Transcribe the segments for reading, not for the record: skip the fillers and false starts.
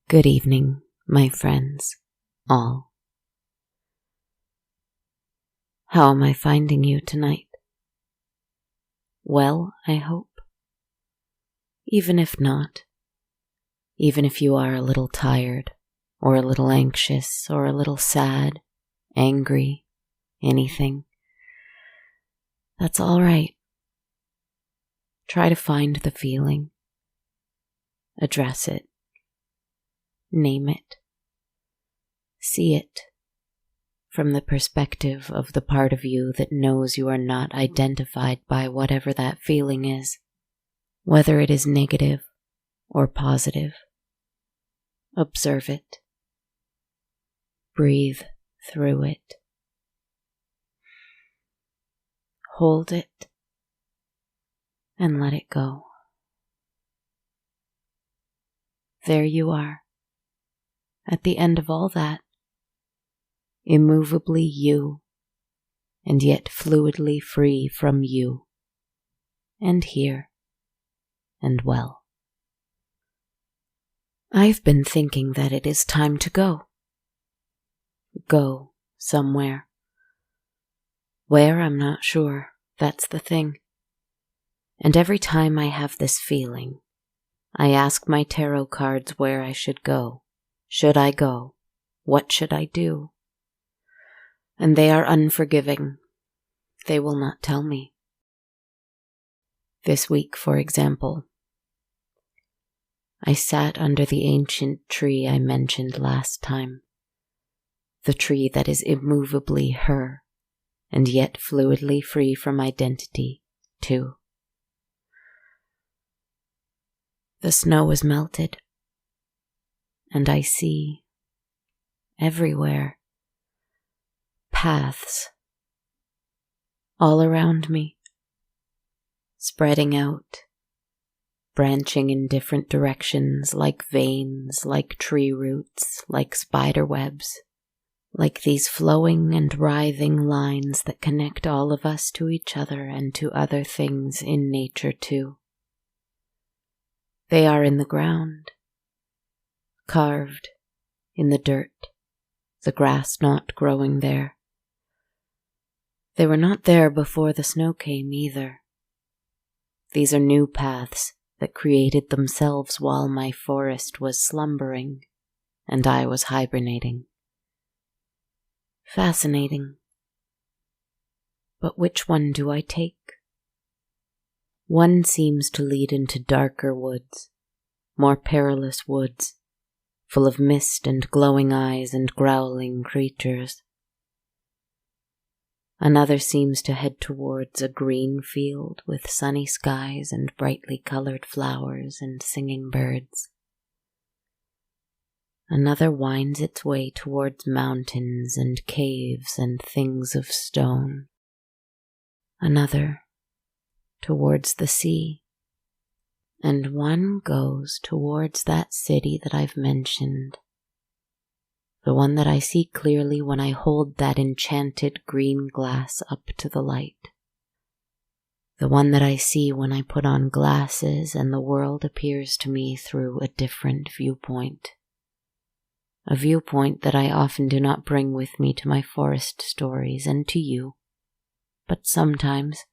Good evening, my friends, all. How am I finding you tonight? Well, I hope. Even if not, even if you are a little tired, or a little anxious, or a little sad, angry, anything, that's all right. Try to find the feeling. Address it. Name it. See it from the perspective of the part of you that knows you are not identified by whatever that feeling is, whether it is negative or positive. Observe it. Breathe through it. Hold it and let it go. There you are. At the end of all that, immovably you, and yet fluidly free from you, and here, and well. I've been thinking that it is time to go. Go somewhere. Where, I'm not sure, that's the thing. And every time I have this feeling, I ask my tarot cards where I should go. Should I go? What should I do? And they are unforgiving. They will not tell me. This week, for example, I sat under the ancient tree I mentioned last time. The tree that is immovably her, and yet fluidly free from identity, too. The snow is melted. And I see, everywhere, paths, all around me, spreading out, branching in different directions like veins, like tree roots, like spider webs, like these flowing and writhing lines that connect all of us to each other and to other things in nature too. They are in the ground. Carved in the dirt, the grass not growing there. They were not there before the snow came either. These are new paths that created themselves while my forest was slumbering and I was hibernating. Fascinating. But which one do I take? One seems to lead into darker woods, more perilous woods, full of mist and glowing eyes and growling creatures. Another seems to head towards a green field with sunny skies and brightly colored flowers and singing birds. Another winds its way towards mountains and caves and things of stone. Another towards the sea. And one goes towards that city that I've mentioned, the one that I see clearly when I hold that enchanted green glass up to the light, the one that I see when I put on glasses and the world appears to me through a different viewpoint, a viewpoint that I often do not bring with me to my forest stories and to you, but sometimes,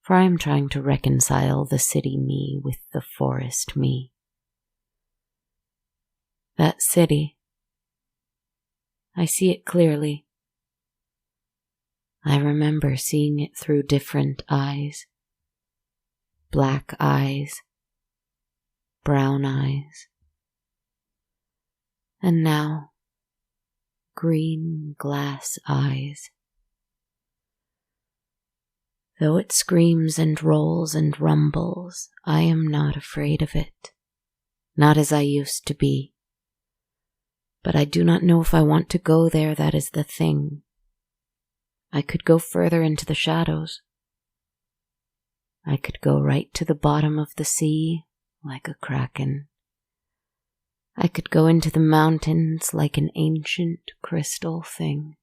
for I am trying to reconcile the city me with the forest me. That city, I see it clearly. I remember seeing it through different eyes. Black eyes, brown eyes, and now green glass eyes. Though it screams and rolls and rumbles, I am not afraid of it, not as I used to be. But I do not know if I want to go there, that is the thing. I could go further into the shadows. I could go right to the bottom of the sea like a kraken. I could go into the mountains like an ancient crystal thing.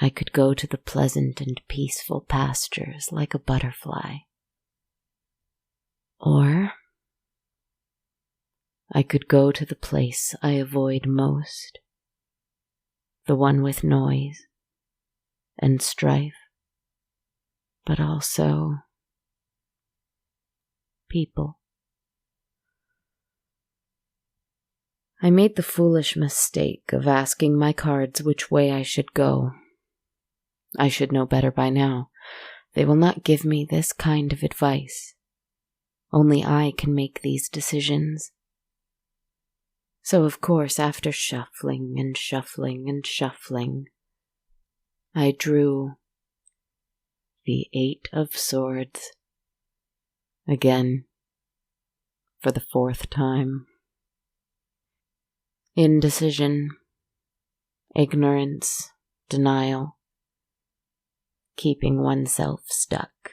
I could go to the pleasant and peaceful pastures like a butterfly. Or I could go to the place I avoid most, the one with noise and strife, but also people. I made the foolish mistake of asking my cards which way I should go. I should know better by now. They will not give me this kind of advice. Only I can make these decisions. So of course, after shuffling and shuffling and shuffling, I drew the 8 of Swords again, for the 4th time. Indecision, ignorance, denial, keeping oneself stuck,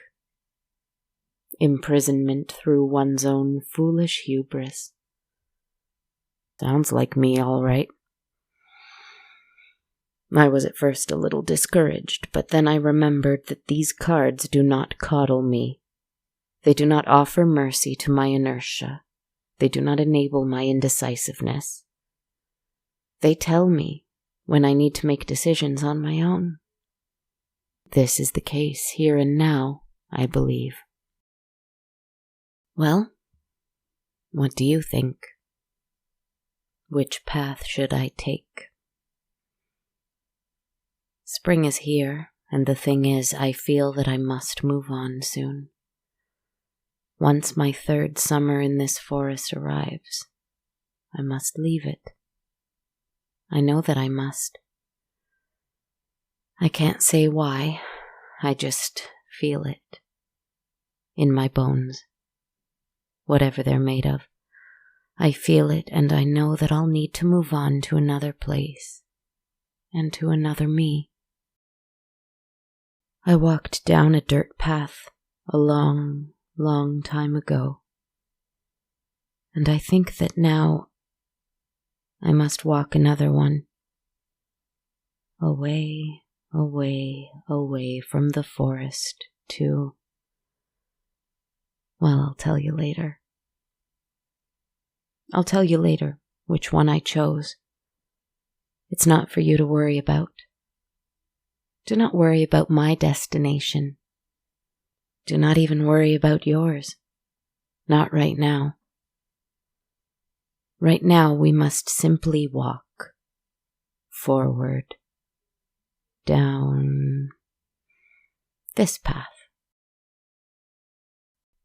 imprisonment through one's own foolish hubris. Sounds like me, all right. I was at first a little discouraged, but then I remembered that these cards do not coddle me. They do not offer mercy to my inertia. They do not enable my indecisiveness. They tell me when I need to make decisions on my own. This is the case here and now, I believe. Well, what do you think? Which path should I take? Spring is here, and the thing is, I feel that I must move on soon. Once my 3rd summer in this forest arrives, I must leave it. I know that I must. I can't say why, I just feel it. In my bones. Whatever they're made of. I feel it, and I know that I'll need to move on to another place. And to another me. I walked down a dirt path a long, long time ago. And I think that now I must walk another one. Away, away, away from the forest to... Well, I'll tell you later. I'll tell you later which one I chose. It's not for you to worry about. Do not worry about my destination. Do not even worry about yours. Not right now. Right now we must simply walk forward, down this path.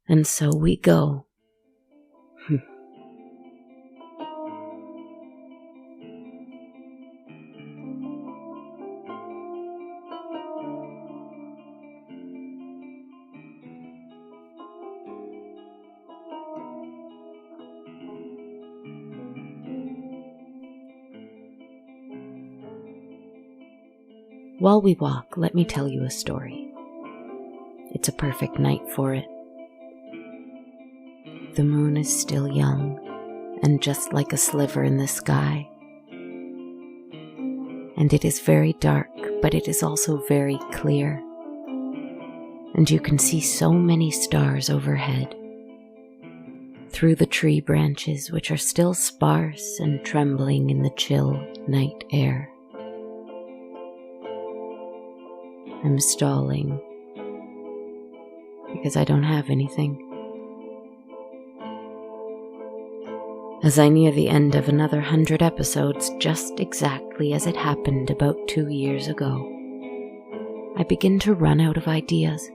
And so we go. While we walk, let me tell you a story. It's a perfect night for it. The moon is still young, and just like a sliver in the sky. And it is very dark, but it is also very clear. And you can see so many stars overhead, through the tree branches which are still sparse and trembling in the chill night air. I'm stalling because I don't have anything. As I near the end of another 100 episodes, just exactly as it happened about 2 years ago, I begin to run out of ideas.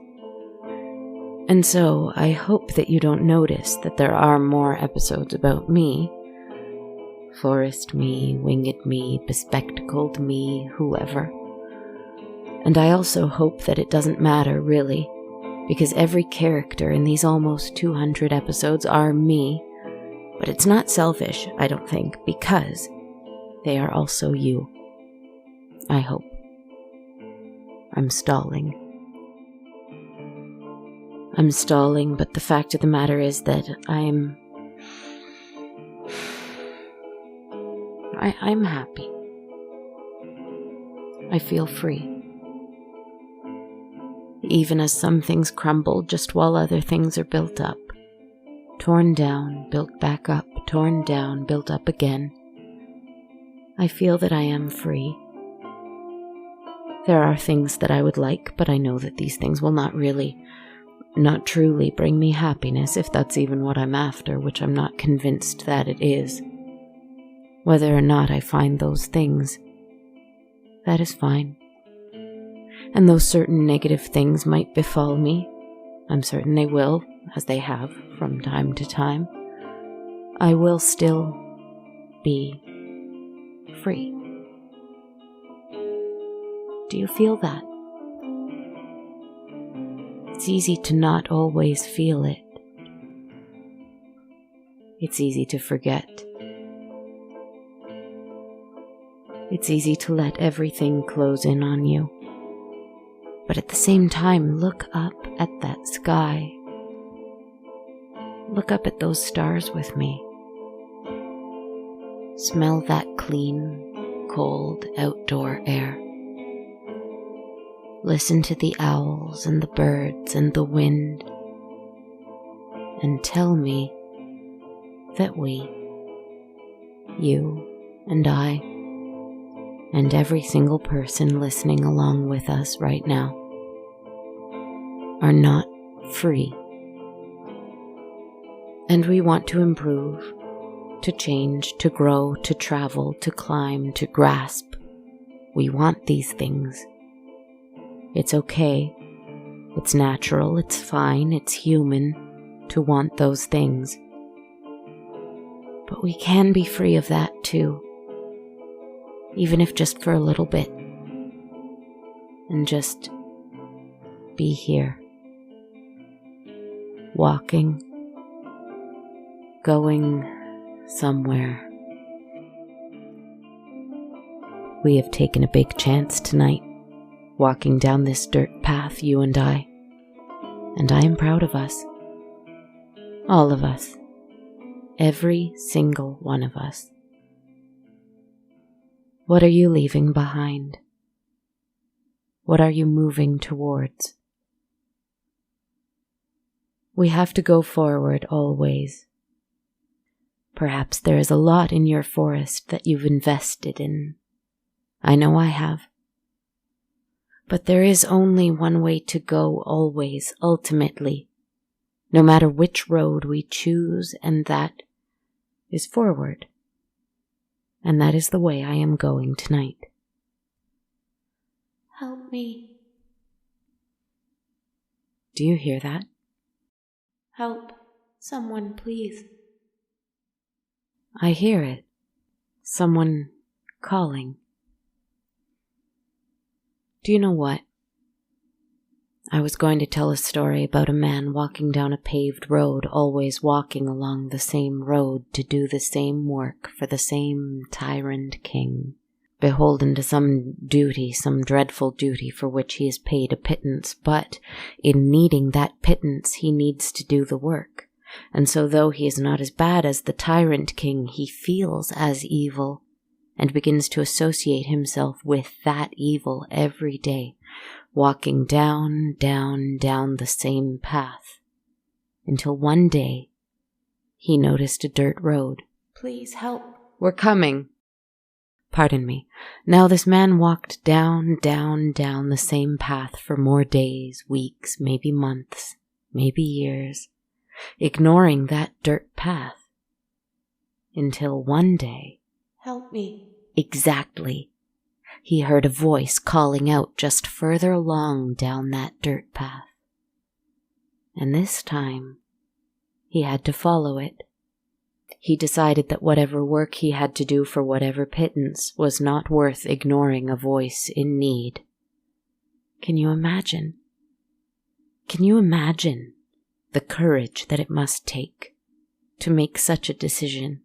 And so I hope that you don't notice that there are more episodes about me. Forest me, winged me, bespectacled me, whoever. And I also hope that it doesn't matter, really, because every character in these almost 200 episodes are me, but it's not selfish, I don't think, because they are also you. I hope. I'm stalling. But the fact of the matter is that I'm happy. I feel free. Even as some things crumble just while other things are built up, torn down, built back up torn down, built up again. I feel that I am free. There are things that I would like, but I know that these things will not truly bring me happiness, if that's even what I'm after, which I'm not convinced that it is. Whether or not I find those things, that is fine. And though certain negative things might befall me, I'm certain they will, as they have from time to time, I will still be free. Do you feel that? It's easy to not always feel it. It's easy to forget. It's easy to let everything close in on you. But at the same time, look up at that sky. Look up at those stars with me. Smell that clean, cold outdoor air. Listen to the owls and the birds and the wind, and tell me that we, you and I, and every single person listening along with us right now, are not free. And we want to improve, to change, to grow, to travel, to climb, to grasp. We want these things. It's okay, it's natural, it's fine, it's human to want those things. But we can be free of that too, even if just for a little bit, and just be here, walking, going somewhere. We have taken a big chance tonight, walking down this dirt path, you and I am proud of us. All of us. Every single one of us. What are you leaving behind? What are you moving towards? We have to go forward always. Perhaps there is a lot in your forest that you've invested in. I know I have. But there is only one way to go always, ultimately, no matter which road we choose, and that is forward. And that is the way I am going tonight. Help me. Do you hear that? Help, someone, please. I hear it. Someone calling. Do you know what? I was going to tell a story about a man walking down a paved road, always walking along the same road to do the same work for the same tyrant king, beholden to some duty, some dreadful duty for which he is paid a pittance, but in needing that pittance he needs to do the work. And so though he is not as bad as the tyrant king, he feels as evil, and begins to associate himself with that evil every day, walking down the same path, until one day he noticed a dirt road. Please help. We're coming. Pardon me. Now this man walked down the same path for more days, weeks, maybe months, maybe years, ignoring that dirt path, until one day, help me. Exactly. He heard a voice calling out just further along down that dirt path. And this time, he had to follow it. He decided that whatever work he had to do for whatever pittance was not worth ignoring a voice in need. Can you imagine? Can you imagine the courage that it must take to make such a decision?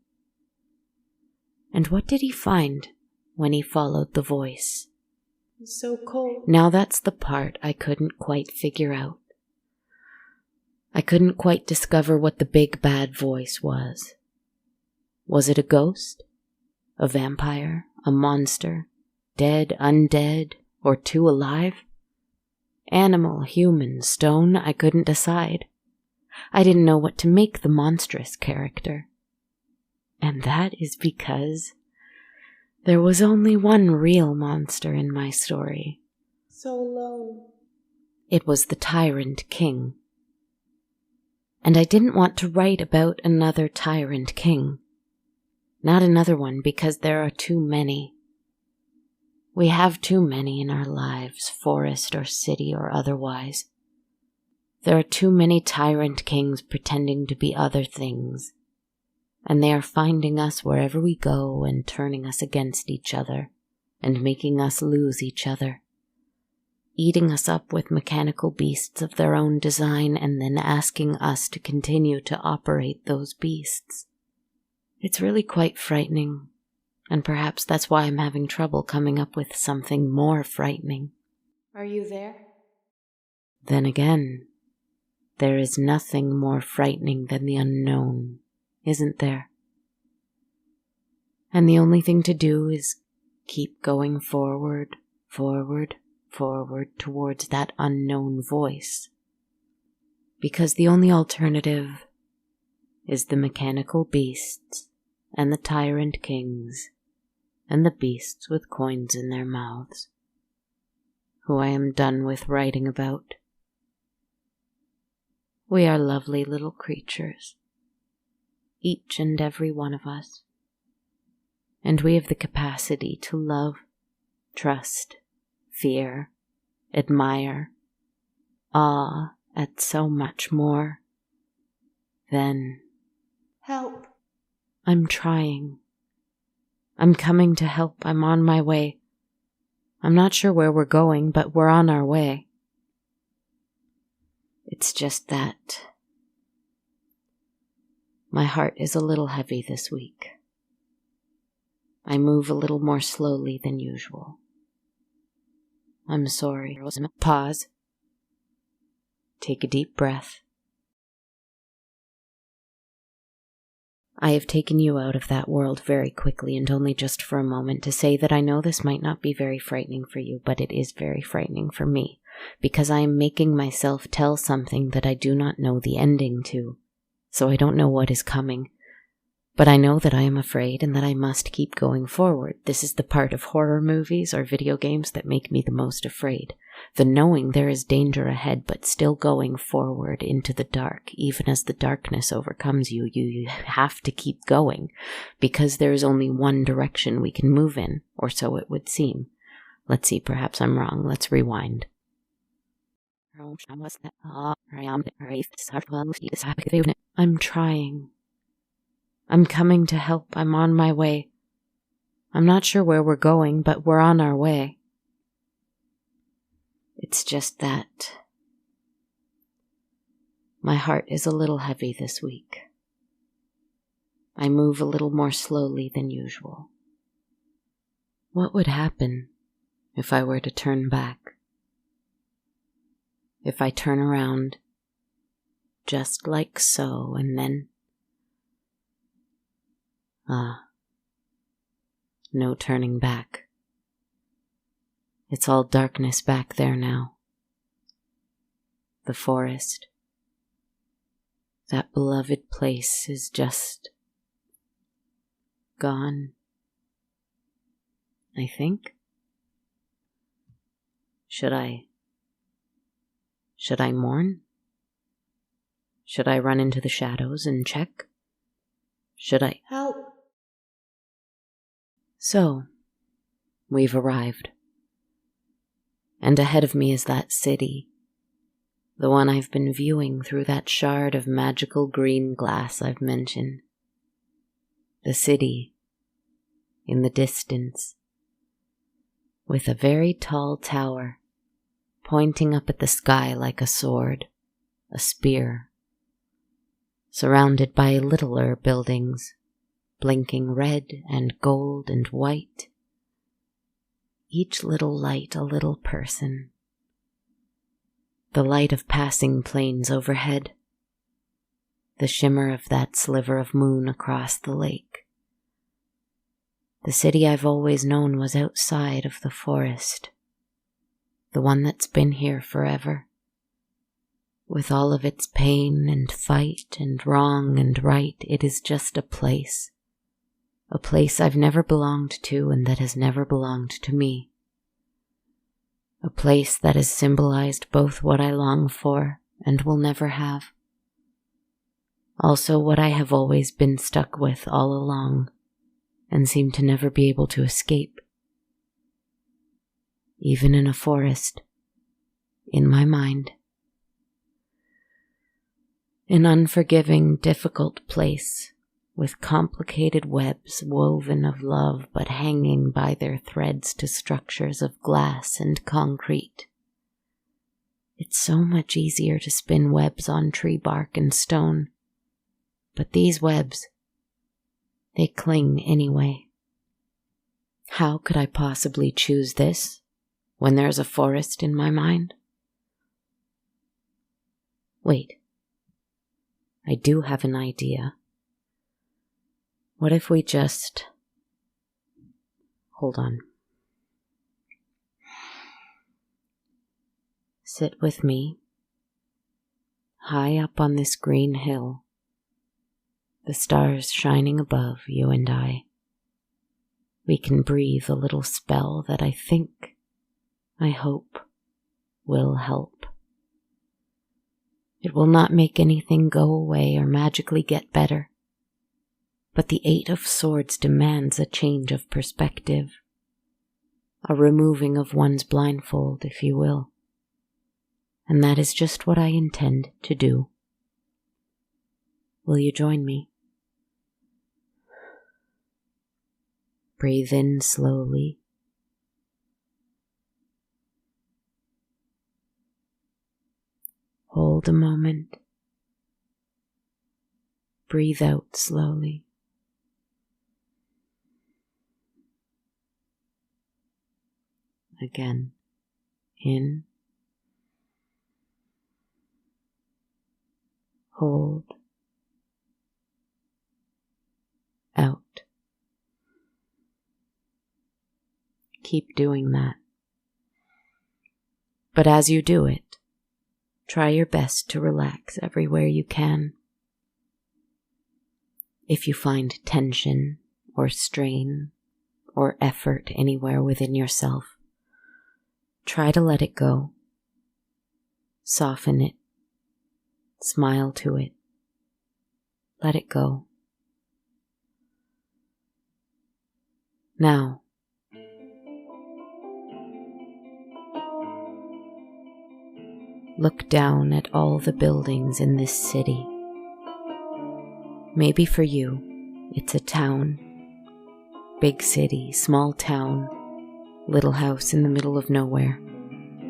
And what did he find when he followed the voice? It's so cold. Now that's the part I couldn't quite figure out. I couldn't quite discover what the big bad voice was. Was it a ghost? A vampire? A monster? Dead, undead, or two alive? Animal, human, stone, I couldn't decide. I didn't know what to make the monstrous character. That is because there was only one real monster in my story. So alone. It was the Tyrant King. And I didn't want to write about another Tyrant King. Not another one, because there are too many. We have too many in our lives, forest or city or otherwise. There are too many Tyrant Kings pretending to be other things, and they are finding us wherever we go and turning us against each other and making us lose each other, eating us up with mechanical beasts of their own design and then asking us to continue to operate those beasts. It's really quite frightening, and perhaps that's why I'm having trouble coming up with something more frightening. Are you there? Then again, there is nothing more frightening than the unknown, isn't there? And the only thing to do is keep going forward, forward, forward towards that unknown voice. Because the only alternative is the mechanical beasts and the Tyrant Kings and the beasts with coins in their mouths, who I am done with writing about. We are lovely little creatures, each and every one of us, and we have the capacity to love, trust, fear, admire, awe at so much more than... Help! I'm trying. I'm coming to help. I'm on my way. I'm not sure where we're going, but we're on our way. It's just that my heart is a little heavy this week. I move a little more slowly than usual. I'm sorry. Pause. Take a deep breath. I have taken you out of that world very quickly and only just for a moment to say that I know this might not be very frightening for you, but it is very frightening for me, because I am making myself tell something that I do not know the ending to, so I don't know what is coming. But I know that I am afraid and that I must keep going forward. This is the part of horror movies or video games that make me the most afraid. The knowing there is danger ahead, but still going forward into the dark. Even as the darkness overcomes you, you have to keep going, because there is only one direction we can move in, or so it would seem. Let's see, perhaps I'm wrong. Let's rewind. I'm trying. I'm coming to help. I'm on my way. I'm not sure where we're going, but we're on our way. It's just that my heart is a little heavy this week. I move a little more slowly than usual. What would happen if I were to turn back? If I turn around just like so, and then... no turning back. It's all darkness back there now. The forest, that beloved place, is just gone, I think. Should I mourn? Should I run into the shadows and check? Should I... Help! So, we've arrived. And ahead of me is that city, the one I've been viewing through that shard of magical green glass I've mentioned. The city, in the distance, with a very tall tower, pointing up at the sky like a sword, a spear, surrounded by littler buildings, blinking red and gold and white, each little light a little person. The light of passing planes overhead, the shimmer of that sliver of moon across the lake. The city I've always known was outside of the forest, the one that's been here forever, with all of its pain and fight and wrong and right. It is just a place, a place I've never belonged to and that has never belonged to me. A place that has symbolized both what I long for and will never have. Also what I have always been stuck with all along and seem to never be able to escape. Even in a forest, in my mind. An unforgiving, difficult place with complicated webs woven of love but hanging by their threads to structures of glass and concrete. It's so much easier to spin webs on tree bark and stone, but these webs, they cling anyway. How could I possibly choose this when there's a forest in my mind? Wait, I do have an idea. What if we just... Hold on. Sit with me, high up on this green hill, the stars shining above you and I. We can breathe a little spell that I think, I hope, will help. It will not make anything go away or magically get better. But the Eight of Swords demands a change of perspective, a removing of one's blindfold, if you will. And that is just what I intend to do. Will you join me? Breathe in slowly. Hold a moment. Breathe out slowly. Again, in, hold, out. Keep doing that. But as you do it, try your best to relax everywhere you can. If you find tension or strain or effort anywhere within yourself, try to let it go. Soften it. Smile to it. Let it go. Now, look down at all the buildings in this city. Maybe for you, it's a town. Big city, small town, little house in the middle of nowhere.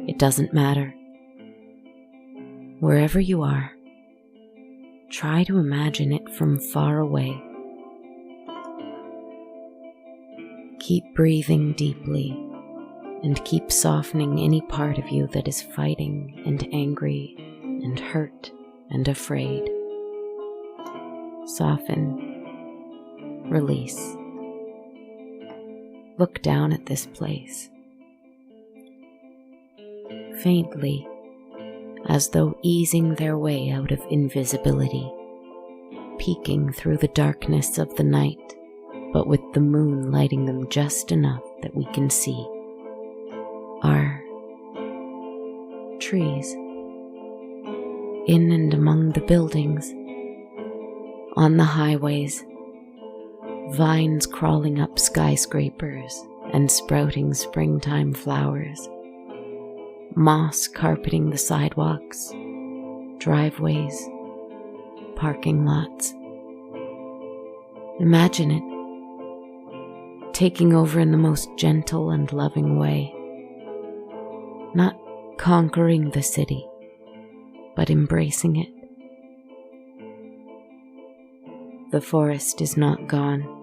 It doesn't matter. Wherever you are, try to imagine it from far away. Keep breathing deeply and keep softening any part of you that is fighting and angry and hurt and afraid. Soften. Release. Look down at this place. Faintly, as though easing their way out of invisibility, peeking through the darkness of the night, but with the moon lighting them just enough that we can see, are trees. In and among the buildings, on the highways, vines crawling up skyscrapers and sprouting springtime flowers, moss carpeting the sidewalks, driveways, parking lots. Imagine it, taking over in the most gentle and loving way, not conquering the city, but embracing it. The forest is not gone.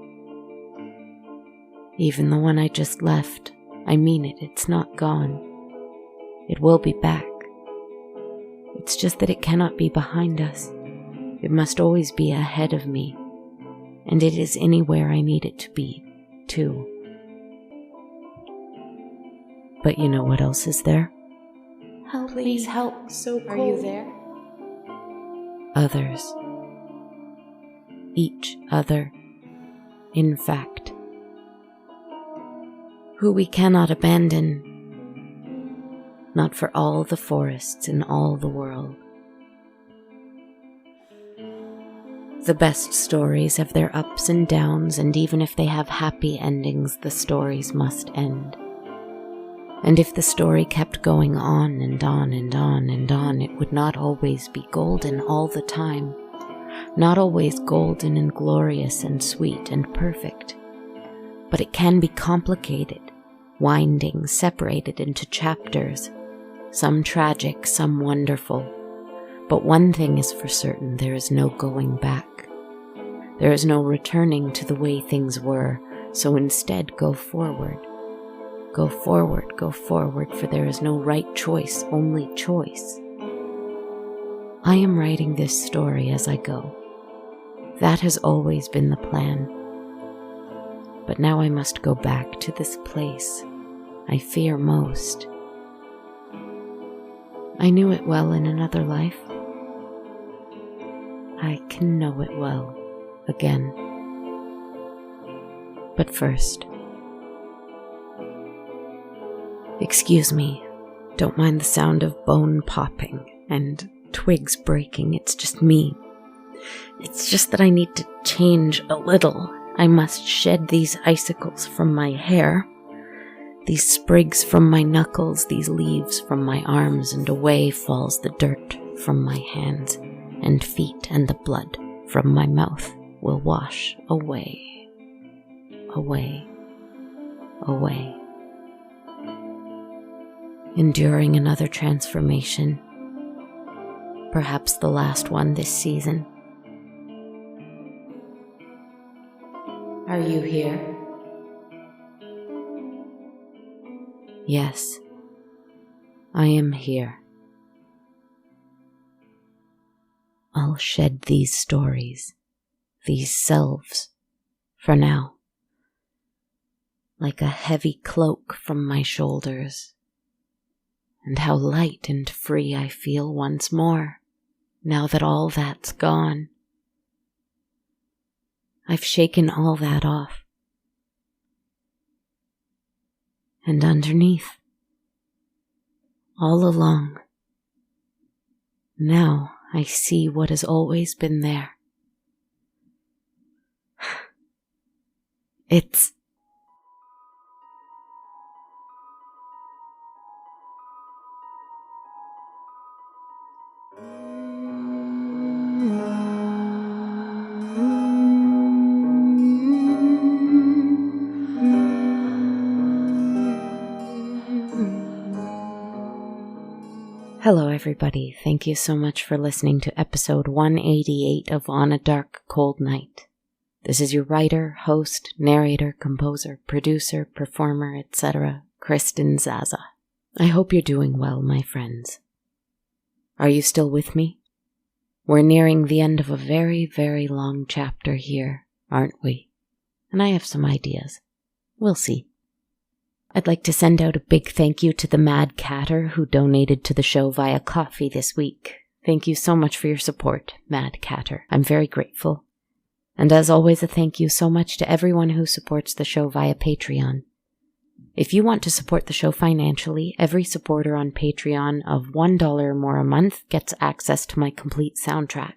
Even the one I just left, I mean it, it's not gone. It will be back. It's just that it cannot be behind us. It must always be ahead of me, and it is anywhere I need it to be, too. But you know what else is there? Help, please help. So cold. Are you there? Others. Each other. in fact, who we cannot abandon, not for all the forests in all the world. The best stories have their ups and downs, and even if they have happy endings, the stories must end. And if the story kept going on and on and on and on, it would not always be golden all the time, not always golden and glorious and sweet and perfect. But it can be complicated, winding, separated into chapters, some tragic, some wonderful. But one thing is for certain, there is no going back. There is no returning to the way things were, so instead go forward. Go forward, for there is no right choice, only choice. I am writing this story as I go. That has always been the plan. But now I must go back to this place I fear most. I knew it well in another life. I can know it well again. But first, excuse me, don't mind the sound of bone popping and twigs breaking. It's just me. It's just that I need to change a little. I must shed these icicles from my hair, these sprigs from my knuckles, these leaves from my arms, and away falls the dirt from my hands and feet, and the blood from my mouth will wash away, away, away. Enduring another transformation, perhaps the last one this season. Are you here? Yes, I am here. I'll shed these stories, these selves, for now, like a heavy cloak from my shoulders. And how light and free I feel once more, now that all that's gone. I've shaken all that off. And underneath, all along, now I see what has always been there. It's Hello everybody, thank you so much for listening to episode 188 of On a Dark, Cold Night. This is your writer, host, narrator, composer, producer, performer, etc., Kristen Zaza. I hope you're doing well, my friends. Are you still with me? We're nearing the end of a very, very long chapter here, aren't we? And I have some ideas. We'll see. I'd like to send out a big thank you to the Mad Catter who donated to the show via coffee this week. Thank you so much for your support, Mad Catter. I'm very grateful. And as always, a thank you so much to everyone who supports the show via Patreon. If you want to support the show financially, every supporter on Patreon of $1 or more a month gets access to my complete soundtrack,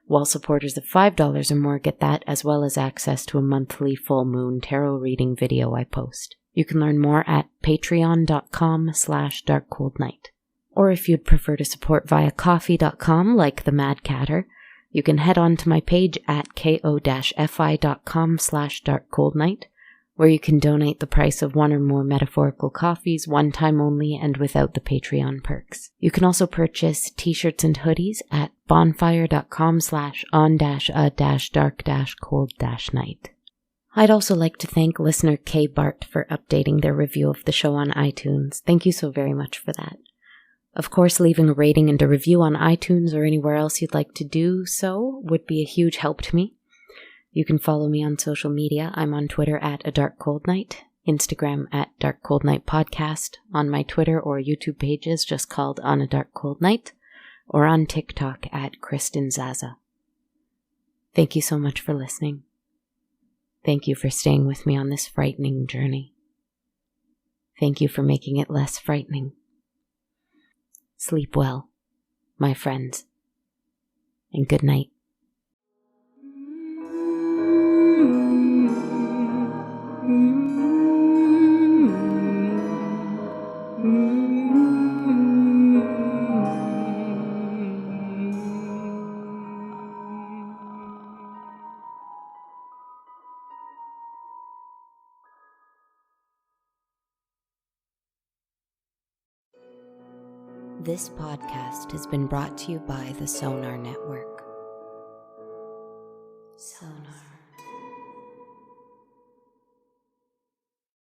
while supporters of $5 or more get that as well as access to a monthly full moon tarot reading video I post. You can learn more at patreon.com/darkcoldnight. Or if you'd prefer to support via ko-fi.com like the Mad Catter, you can head on to my page at ko-fi.com/darkcoldnight, where you can donate the price of one or more metaphorical coffees, one time only and without the Patreon perks. You can also purchase t-shirts and hoodies at bonfire.com/on-a-dark-cold-night. I'd also like to thank listener K. Bart for updating their review of the show on iTunes. Thank you so very much for that. Of course, leaving a rating and a review on iTunes or anywhere else you'd like to do so would be a huge help to me. You can follow me on social media. I'm on Twitter at A Dark Cold Night, Instagram at Dark Cold Night Podcast, on my Twitter or YouTube pages just called On a Dark Cold Night, or on TikTok at Kristen Zaza. Thank you so much for listening. Thank you for staying with me on this frightening journey. Thank you for making it less frightening. Sleep well, my friends, and good night. This podcast has been brought to you by the Sonar Network. Sonar.